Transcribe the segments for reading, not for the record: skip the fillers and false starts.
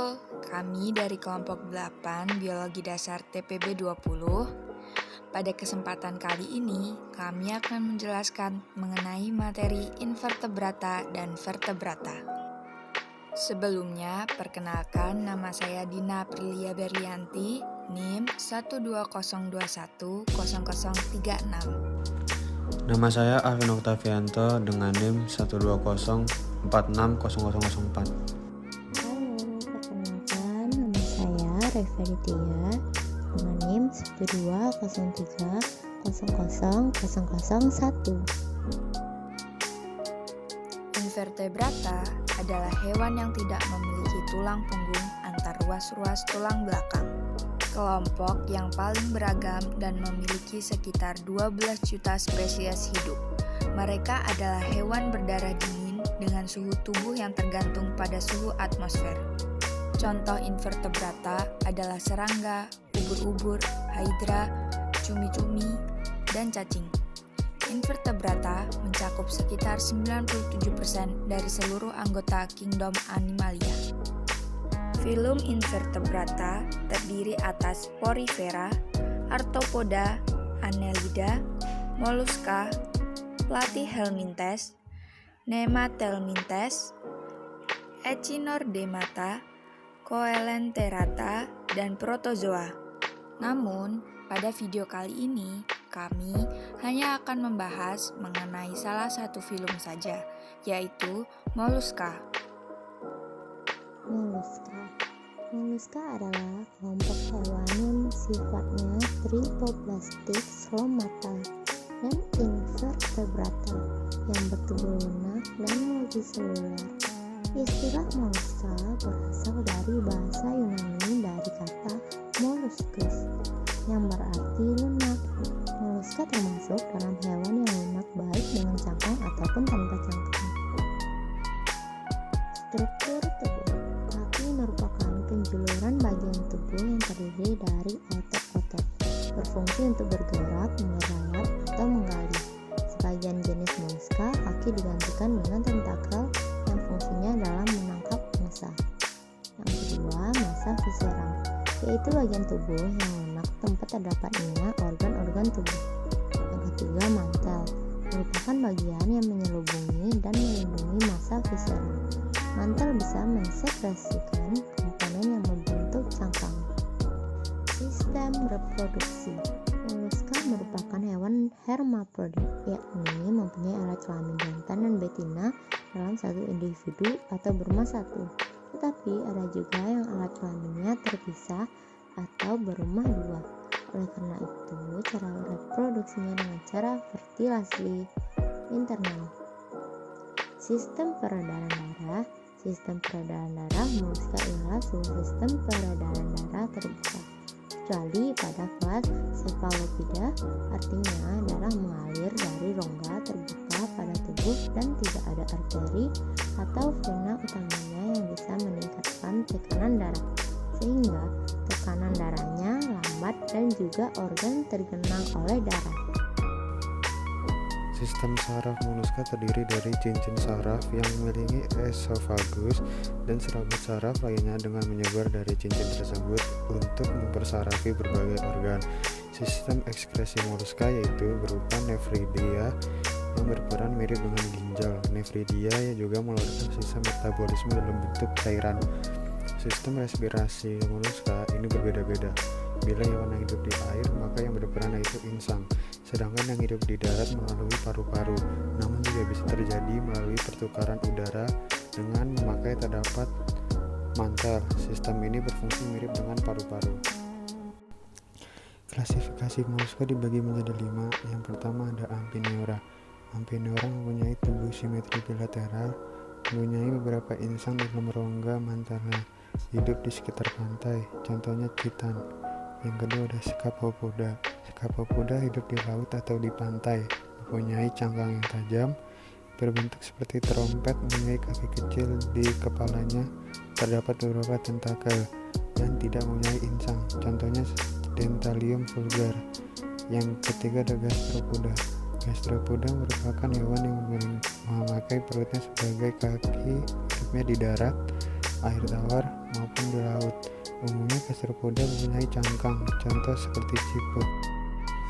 Halo, kami dari kelompok 8 Biologi Dasar TPB 20. Pada kesempatan kali ini, kami akan menjelaskan mengenai materi invertebrata dan vertebrata. Sebelumnya, perkenalkan nama saya Dina Aprilia Berlianti, NIM 120210036. Nama saya Alvin Oktavianto dengan NIM 120460004. Halo, perkenalkan nama saya Revertia dengan NIM 120300001. Invertebrata adalah hewan yang tidak memiliki tulang punggung antar ruas-ruas tulang belakang. Kelompok yang paling beragam dan memiliki sekitar 12 juta spesies hidup. Mereka adalah hewan berdarah dingin dengan suhu tubuh yang tergantung pada suhu atmosfer. Contoh invertebrata adalah serangga, ubur-ubur, hydra, cumi-cumi, dan cacing. Invertebrata mencakup sekitar 97% dari seluruh anggota kingdom Animalia. Filum Invertebrata terdiri atas Porifera, Arthropoda, Annelida, Mollusca, Platyhelminthes, Nemathelminthes, Echinordemata, Coelenterata, dan Protozoa. Namun, pada video kali ini, kami hanya akan membahas mengenai salah satu filum saja, yaitu Mollusca. Mollusca adalah kelompok hewan yang sifatnya tripoblastik stomata dan invertebrata yang bertubuh lunak dan multiseluler. Istilah mollusca berasal dari bahasa Yunani dari kata molluscus yang berarti lunak. Mollusca termasuk dalam hewan yang lunak baik dengan cangkang ataupun tanpa cangkang. Struktur tubuh. Kaki merupakan penjuluran bagian tubuh yang terdiri dari otot-otot, berfungsi untuk bergerak, merayap, atau menggali. Sebagian jenis mollusca, kaki digantikan dengan tentakel yang fungsinya dalam menangkap mangsa. Yang kedua, massa visceral, yaitu bagian tubuh yang lunak tempat terdapatnya organ-organ tubuh. Yang ketiga, mantel, merupakan bagian yang menyelubungi dan melindungi massa visceral. Mantel bisa mensekresikan komponen yang membentuk cangkang. Sistem reproduksi. Mollusca merupakan hewan hermaprodit, yakni mempunyai alat kelamin jantan dan betina dalam satu individu atau berumah satu. Tetapi ada juga yang alat kelaminnya terpisah atau berumah dua. Oleh karena itu, cara reproduksinya dengan cara fertilasi internal. Sistem peredaran darah. Sistem peredaran darah mollusca ialah sebuah sistem peredaran darah terbuka, kecuali pada kelas Cephalopida, artinya darah mengalir dari rongga terbuka pada tubuh dan tidak ada arteri atau vena utamanya yang bisa meningkatkan tekanan darah, sehingga tekanan darahnya lambat dan juga organ tergenang oleh darah. Sistem saraf mollusca terdiri dari cincin saraf yang memiliki esofagus dan serabut saraf lainnya dengan menyebar dari cincin tersebut untuk mempersarafi berbagai organ. Sistem ekskresi mollusca yaitu berupa nefridia yang berperan mirip dengan ginjal. Nefridia juga mengeluarkan sistem metabolisme dalam bentuk cairan. Sistem respirasi mollusca ini berbeda-beda. Bila hewan yang hidup di air, maka yang berperan yaitu insang, sedangkan yang hidup di darat melalui paru-paru. Namun juga bisa terjadi melalui pertukaran udara dengan memakai terdapat mantel. Sistem ini berfungsi mirip dengan paru-paru. Klasifikasi mollusca dibagi menjadi 5. Yang pertama ada Amphineura. Amphineura mempunyai tubuh simetri bilateral, mempunyai beberapa insang dalam rongga mantelnya, hidup di sekitar pantai, contohnya chitan. Yang kedua ada Scapopoda. Scapopoda hidup di laut atau di pantai, mempunyai cangkang yang tajam, berbentuk seperti trompet, mempunyai kaki kecil di kepalanya, terdapat beberapa tentakel, dan tidak mempunyai insang, contohnya Dentalium vulgar. Yang ketiga ada Gastropoda. Gastropoda merupakan hewan yang memakai perutnya sebagai kaki, hidupnya di darat, air tawar, maupun ditemukan di laut. Umumnya gastropoda mempunyai cangkang, contoh seperti siput.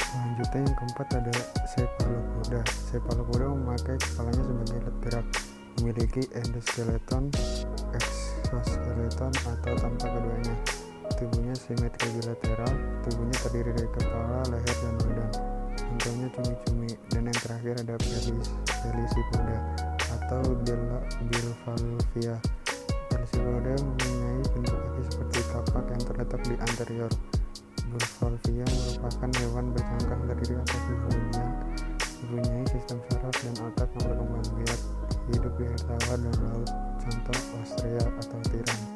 Selanjutnya yang keempat ada cephalopoda. Cephalopoda memakai kepalanya sebagai alat gerak, memiliki endoskeleton, exoskeleton atau tanpa keduanya. Tubuhnya simetri bilateral, tubuhnya terdiri dari kepala, leher, dan badan. Contohnya cumi-cumi. Dan yang terakhir ada Pelysipoda atau Bivalvia. Pelysipoda mempunyai bentuk kaki seperti kapak yang terletak di anterior. Bivalvia merupakan hewan bercangkang terdiri atas dua bagian, mempunyai sistem saraf dan otak yang berkembang biak, hidup di air tawar dan laut, contoh ostrea atau tiran.